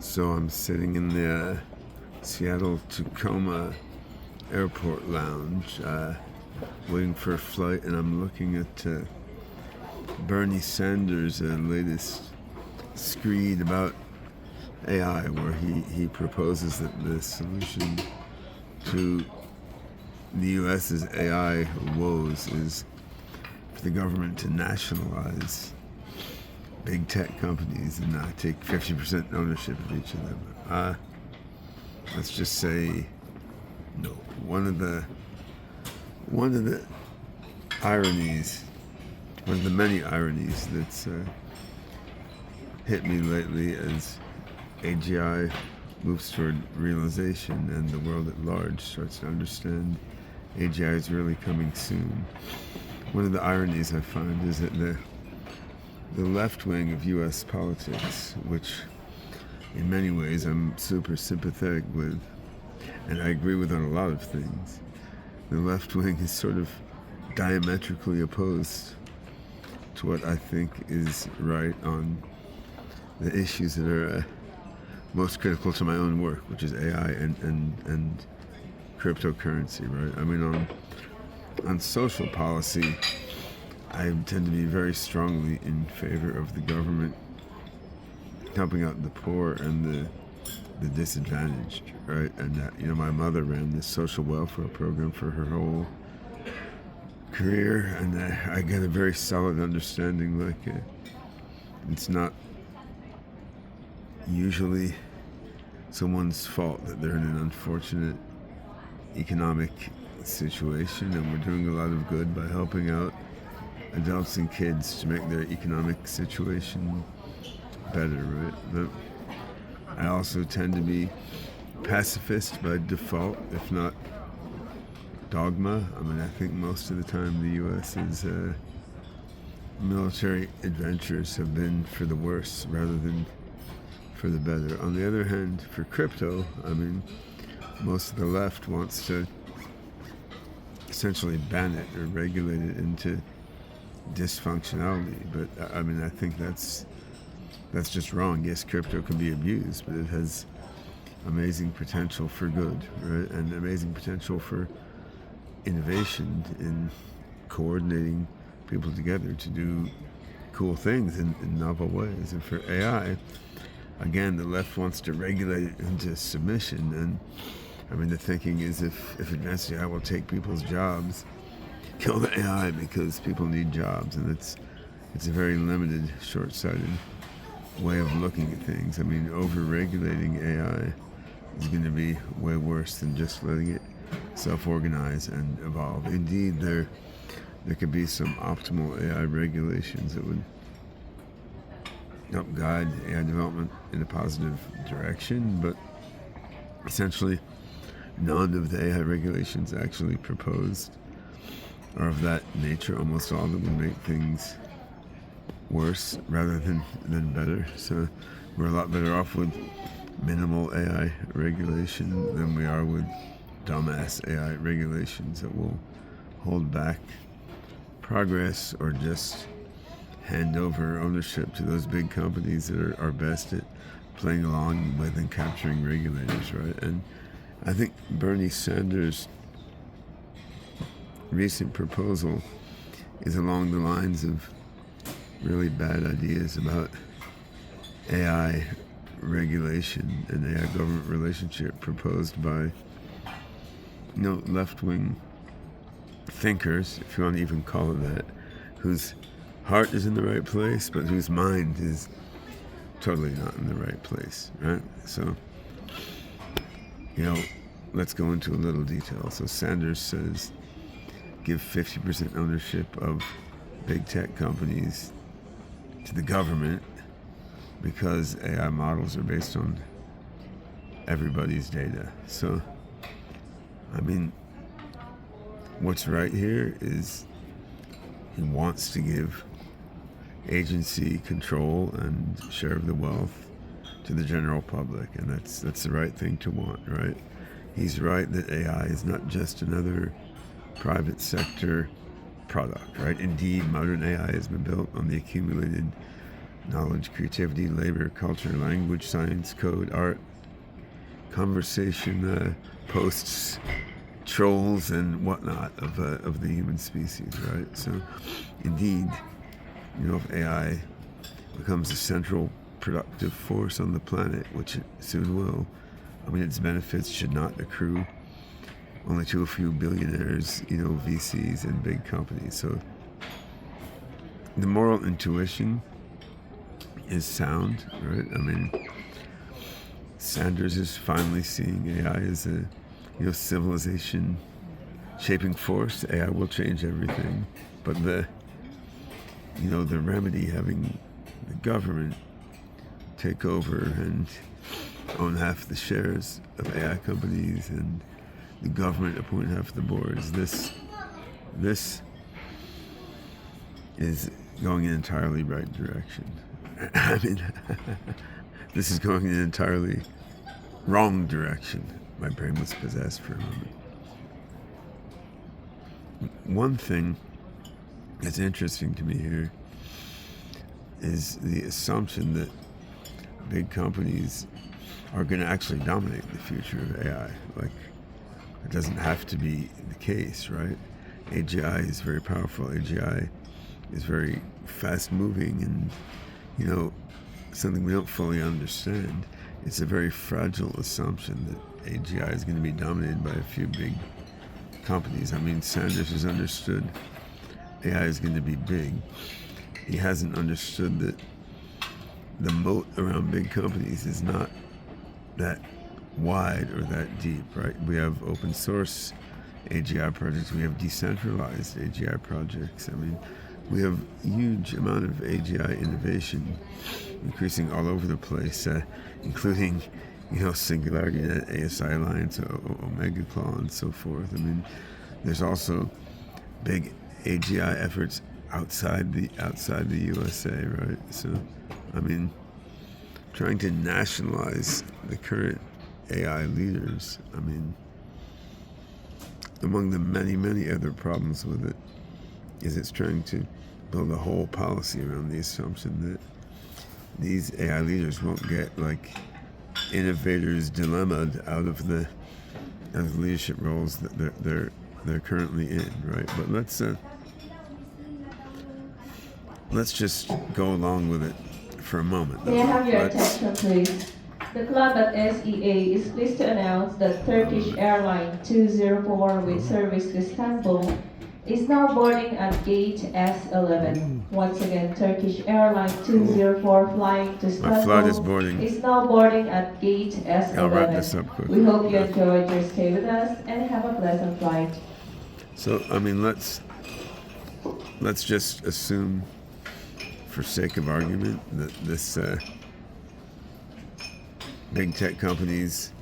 So I'm sitting in the Seattle Tacoma airport lounge, waiting for a flight, and I'm looking at Bernie Sanders' latest screed about AI, where he proposes that the solution to the U.S.'s AI woes is for the government to nationalize big tech companies and take 50% ownership of each of them. Let's just say, no. One of the ironies, one of the many ironies that's hit me lately as AGI moves toward realization and the world at large starts to understand AGI is really coming soon. One of the ironies I find is that the left wing of U.S. politics, which in many ways I'm super sympathetic with, and I agree with on a lot of things, the left wing is sort of diametrically opposed to what I think is right on the issues that are most critical to my own work, which is AI and cryptocurrency, right? I mean, on social policy, I tend to be very strongly in favor of the government helping out the poor and the disadvantaged, right? And my mother ran this social welfare program for her whole career, and I get a very solid understanding. It's not usually someone's fault that they're in an unfortunate economic situation, and we're doing a lot of good by helping out adults and kids to make their economic situation better, right? But I also tend to be pacifist by default, if not dogma. I mean, I think most of the time the U.S.'s military adventures have been for the worse rather than for the better. On the other hand, for crypto, I mean, most of the left wants to essentially ban it or regulate it into dysfunctionality, but I mean, I think that's just wrong. Yes, crypto can be abused, but it has amazing potential for good, right? And amazing potential for innovation in coordinating people together to do cool things in novel ways. And for AI, again, the left wants to regulate it into submission, and I mean, the thinking is if advanced AI will take people's jobs, kill the AI because people need jobs, and it's a very limited, short-sighted way of looking at things. I mean, over-regulating AI is going to be way worse than just letting it self-organize and evolve. Indeed, there could be some optimal AI regulations that would help guide AI development in a positive direction, but essentially none of the AI regulations actually proposed are of that nature. Almost all of them would make things worse rather than better. So we're a lot better off with minimal AI regulation than we are with dumbass AI regulations that will hold back progress or just hand over ownership to those big companies that are best at playing along with and capturing regulators, right? And I think Bernie Sanders' recent proposal is along the lines of really bad ideas about AI regulation and AI government relationship proposed by left-wing thinkers, if you want to even call it that, whose heart is in the right place but whose mind is totally not in the right place, right? So let's go into a little detail. So Sanders says give 50% ownership of big tech companies to the government because AI models are based on everybody's data. So, I mean, what's right here is he wants to give agency control and share of the wealth to the general public, and that's the right thing to want, right? He's right that AI is not just another private sector product, right? Indeed, modern AI has been built on the accumulated knowledge, creativity, labor, culture, language, science, code, art, conversation, posts, trolls, and whatnot of the human species, right? So, indeed, if AI becomes a central productive force on the planet, which it soon will, its benefits should not accrue only to a few billionaires, VCs and big companies. So the moral intuition is sound, right? Sanders is finally seeing AI as a, civilization shaping force. AI will change everything, but the remedy, having the government take over and own half the shares of AI companies and the government appoint half the boards. This is going in an entirely right direction. This is going in an entirely wrong direction. My brain was possessed for a moment. One thing that's interesting to me here is the assumption that big companies are going to actually dominate the future of AI. It doesn't have to be the case, right? AGI is very powerful. AGI is very fast-moving, and something we don't fully understand. It's a very fragile assumption that AGI is going to be dominated by a few big companies. Sanders has understood AI is going to be big. He hasn't understood that the moat around big companies is not that wide or that deep, right? We have open source AGI projects. We have decentralized AGI projects. We have a huge amount of AGI innovation increasing all over the place, including, SingularityNet, ASI Alliance, Omega Claw, and so forth. There's also big AGI efforts outside the USA, right? So, trying to nationalize the current AI leaders, among the many, many other problems with it, is it's trying to build a whole policy around the assumption that these AI leaders won't get innovators dilemmaed out of the leadership roles that they're currently in, right? But let's just go along with it for a moment. May I have your attention, please? The cloud.sea is pleased to announce that Turkish Airline 204 with service to Istanbul is now boarding at gate S11. Once again, Turkish Airline 204 flying to Istanbul My flight is boarding. Is now boarding at gate S11. I'll wrap this up quickly. We hope you enjoyed your stay with us and have a pleasant flight. So, let's just assume, for sake of argument, that this big tech companies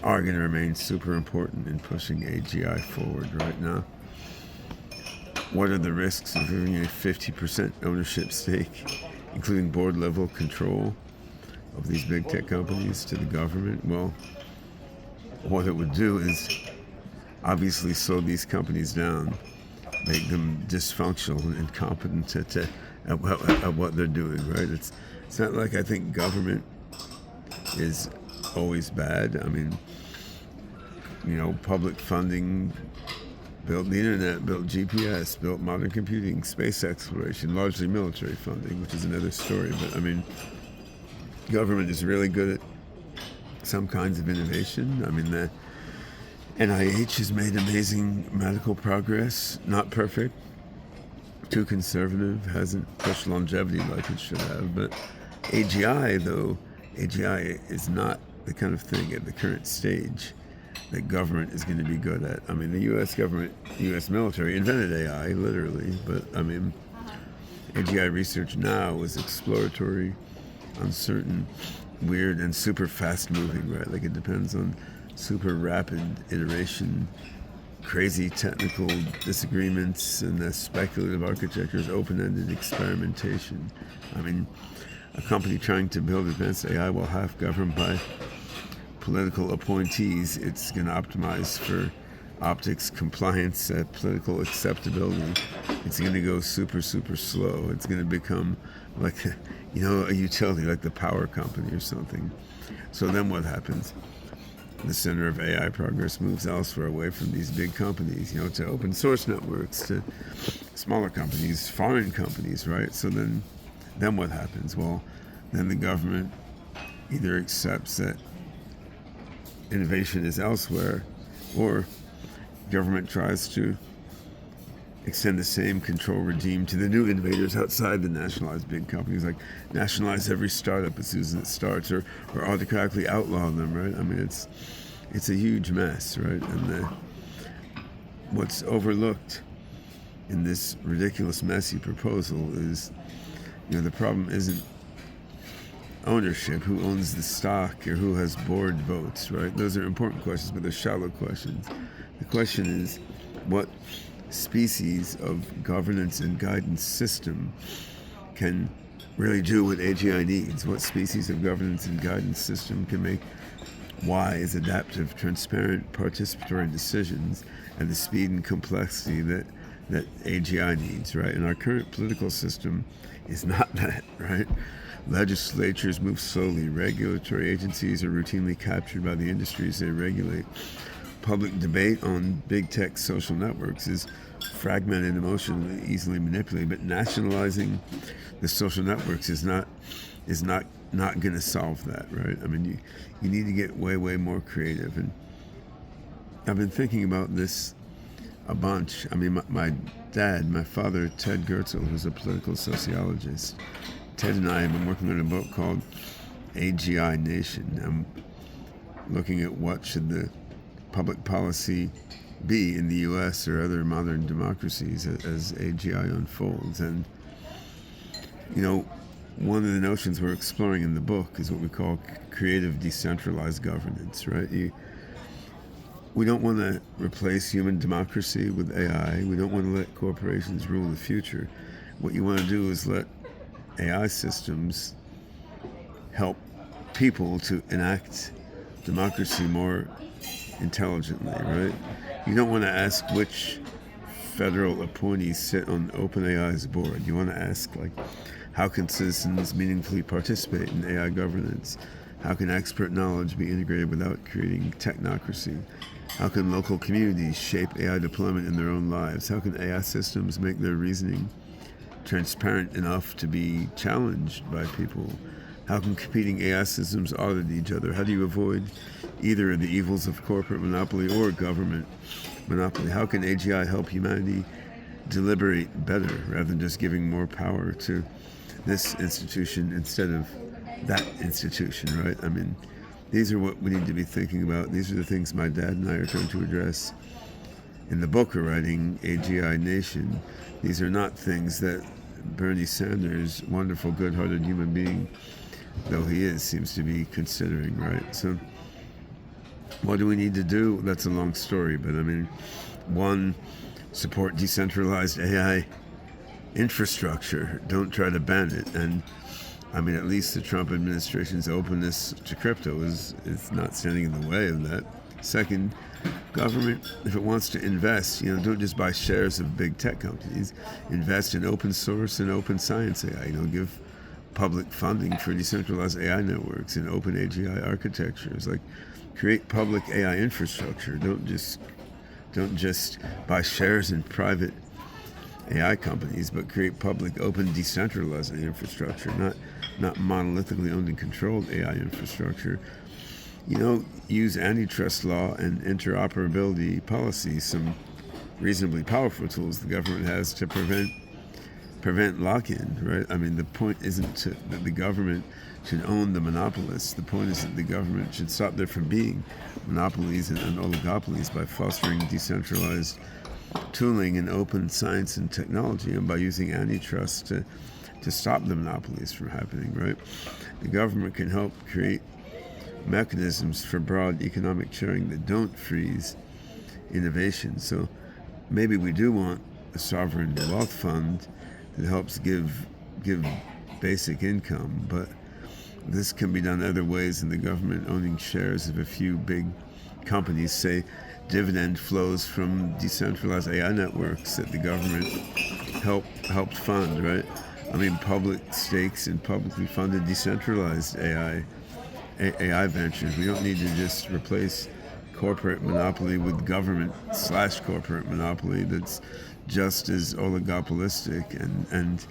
are going to remain super important in pushing AGI forward right now. What are the risks of giving a 50% ownership stake, including board level control of these big tech companies, to the government? Well, what it would do is obviously slow these companies down, make them dysfunctional and incompetent at what they're doing, right? It's not like I think government is always bad. Public funding built the internet, built GPS, built modern computing, space exploration, largely military funding, which is another story. But government is really good at some kinds of innovation. The NIH has made amazing medical progress, not perfect, too conservative, hasn't pushed longevity like it should have. But AGI is not the kind of thing at the current stage that government is going to be good at. The U.S. government, U.S. military invented AI, literally, but AGI research now is exploratory, uncertain, weird, and super fast-moving, right? It depends on super rapid iteration, crazy technical disagreements, and the speculative architectures, open-ended experimentation. A company trying to build advanced AI while half governed by political appointees, it's going to optimize for optics, compliance, political acceptability. It's going to go super, super slow. It's going to become like a utility like the power company or something. So then what happens? The center of AI progress moves elsewhere, away from these big companies, to open source networks, to smaller companies, foreign companies, right? So then what happens? Well, then the government either accepts that innovation is elsewhere, or government tries to extend the same control regime to the new innovators outside the nationalized big companies, like nationalize every startup as soon as it starts, or autocratically outlaw them, right? I mean, it's a huge mess, right? And what's overlooked in this ridiculous, messy proposal is, the problem isn't ownership, who owns the stock, or who has board votes, right? Those are important questions, but they're shallow questions. The question is, what species of governance and guidance system can really do what AGI needs? What species of governance and guidance system can make wise, adaptive, transparent, participatory decisions at the speed and complexity that AGI needs, right? And our current political system is not that, right? Legislatures move slowly. Regulatory agencies are routinely captured by the industries they regulate. Public debate on big tech social networks is fragmented and emotionally easily manipulated. But nationalizing the social networks is not going to solve that, right? I mean, you need to get way more creative. And I've been thinking about this a bunch. I mean, my father, Ted GOERTZEL, who's a political sociologist, Ted and I have been working on a book called AGI Nation. I'm looking at what should the public policy be in the U.S. or other modern democracies as AGI unfolds. And, one of the notions we're exploring in the book is what we call creative decentralized governance, right? We don't want to replace human democracy with AI. We don't want to let corporations rule the future. What you want to do is let AI systems help people to enact democracy more intelligently, right? You don't want to ask which federal appointees sit on OpenAI's board. You want to ask, how can citizens meaningfully participate in AI governance? How can expert knowledge be integrated without creating technocracy? How can local communities shape AI deployment in their own lives? How can AI systems make their reasoning transparent enough to be challenged by people? How can competing AI systems audit each other? How do you avoid either of the evils of corporate monopoly or government monopoly? How can AGI help humanity deliberate better rather than just giving more power to this institution instead of that institution, right? I mean, these are what we need to be thinking about. These are the things my dad and I are trying to address in the book we're writing, AGI Nation. These are not things that Bernie Sanders, wonderful, good-hearted human being though he is, seems to be considering, right? So what do we need to do? That's a long story, but I mean, one, support decentralized AI infrastructure. Don't try to ban it. And I mean, at least the Trump administration's openness to crypto is not standing in the way of that. Second, government, if it wants to invest, don't just buy shares of big tech companies. Invest in open source and open science AI. Give public funding for decentralized AI networks and open AGI architectures. Create public AI infrastructure. Don't just buy shares in private AI companies, but create public, open, decentralized infrastructure, not monolithically owned and controlled AI infrastructure. Use antitrust law and interoperability policies, some reasonably powerful tools the government has to prevent lock-in, right? I mean, the point isn't that the government should own the monopolists. The point is that the government should stop there from being monopolies and oligopolies by fostering decentralized tooling and open science and technology, and by using antitrust to stop the monopolies from happening, right? The government can help create mechanisms for broad economic sharing that don't freeze innovation. So maybe we do want a sovereign wealth fund that helps give basic income, but this can be done other ways than the government owning shares of a few big companies. Say dividend flows from decentralized AI networks that the government helped fund, right? public stakes in publicly funded decentralized AI ventures. We don't need to just replace corporate monopoly with government/corporate monopoly that's just as oligopolistic and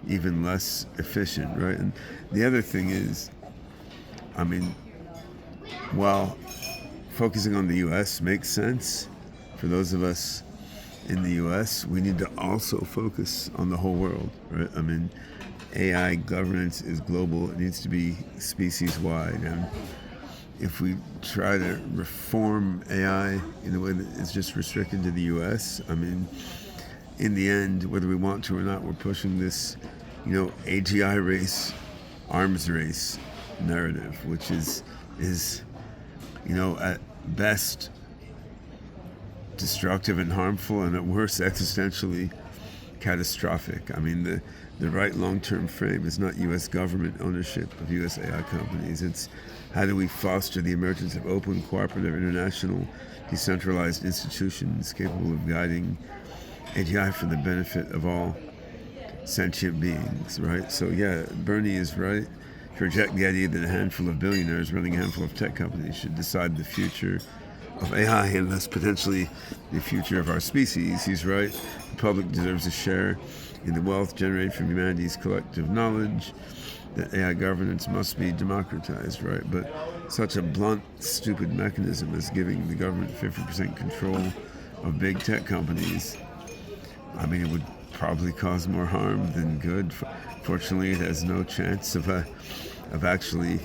even less efficient, right? And the other thing is, while focusing on the U.S. makes sense for those of us in the U.S., we need to also focus on the whole world, right? AI governance is global. It needs to be species-wide. And if we try to reform AI in a way that is just restricted to the U.S., in the end, whether we want to or not, we're pushing this, AGI race, arms race narrative, which is at best destructive and harmful, and at worst existentially catastrophic. The right long-term frame is not U.S. government ownership of U.S. AI companies. It's how do we foster the emergence of open, cooperative, international, decentralized institutions capable of guiding AGI for the benefit of all sentient beings, right? So yeah, Bernie is right to reject the idea that a handful of billionaires running a handful of tech companies should decide the future of AI and thus potentially the future of our species. He's right. The public deserves a share in the wealth generated from humanity's collective knowledge, that AI governance must be democratized, right? But such a blunt, stupid mechanism as giving the government 50% control of big tech companies, it would probably cause more harm than good. Fortunately, it has no chance of actually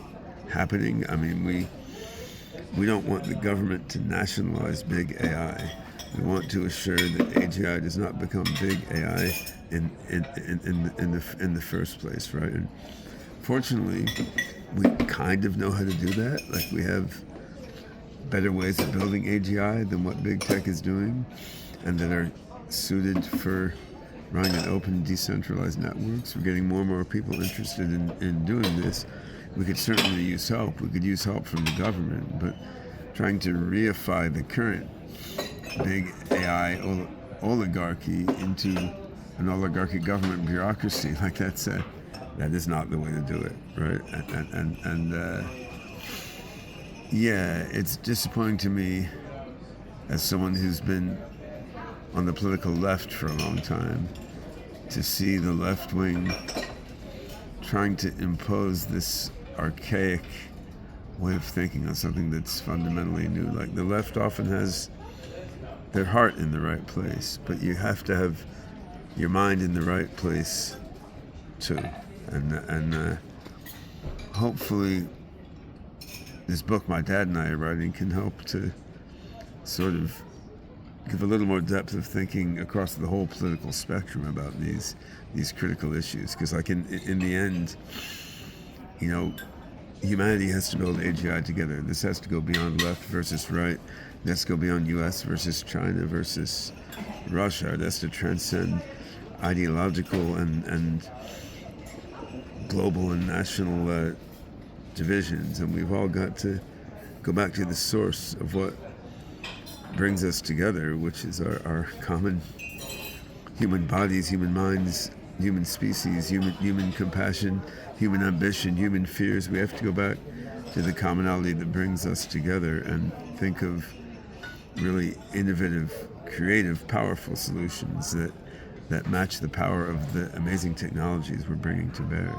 happening. We don't want the government to nationalize big AI. We want to assure that AGI does not become big AI in the first place, right? And fortunately, we kind of know how to do that. Like, we have better ways of building AGI than what big tech is doing, and that are suited for running an open, decentralized networks. We're getting more and more people interested in doing this. We could certainly use help. We could use help from the government, but trying to reify the current big AI oligarchy into an oligarchy government bureaucracy, that is not the way to do it, right? Yeah, it's disappointing to me as someone who's been on the political left for a long time to see the left wing trying to impose this archaic way of thinking on something that's fundamentally new. Like, the left often has their heart in the right place, but you have to have your mind in the right place too. And hopefully this book my dad and I are writing can help to sort of give a little more depth of thinking across the whole political spectrum about these critical issues. Because in the end, humanity has to build AGI together. This has to go beyond left versus right. It has to go beyond U.S. versus China versus Russia. It has to transcend ideological and global and national divisions. And we've all got to go back to the source of what brings us together, which is our common human bodies, human minds, human species, human compassion, human ambition, human fears. We have to go back to the commonality that brings us together and think of really innovative, creative, powerful solutions that match the power of the amazing technologies we're bringing to bear.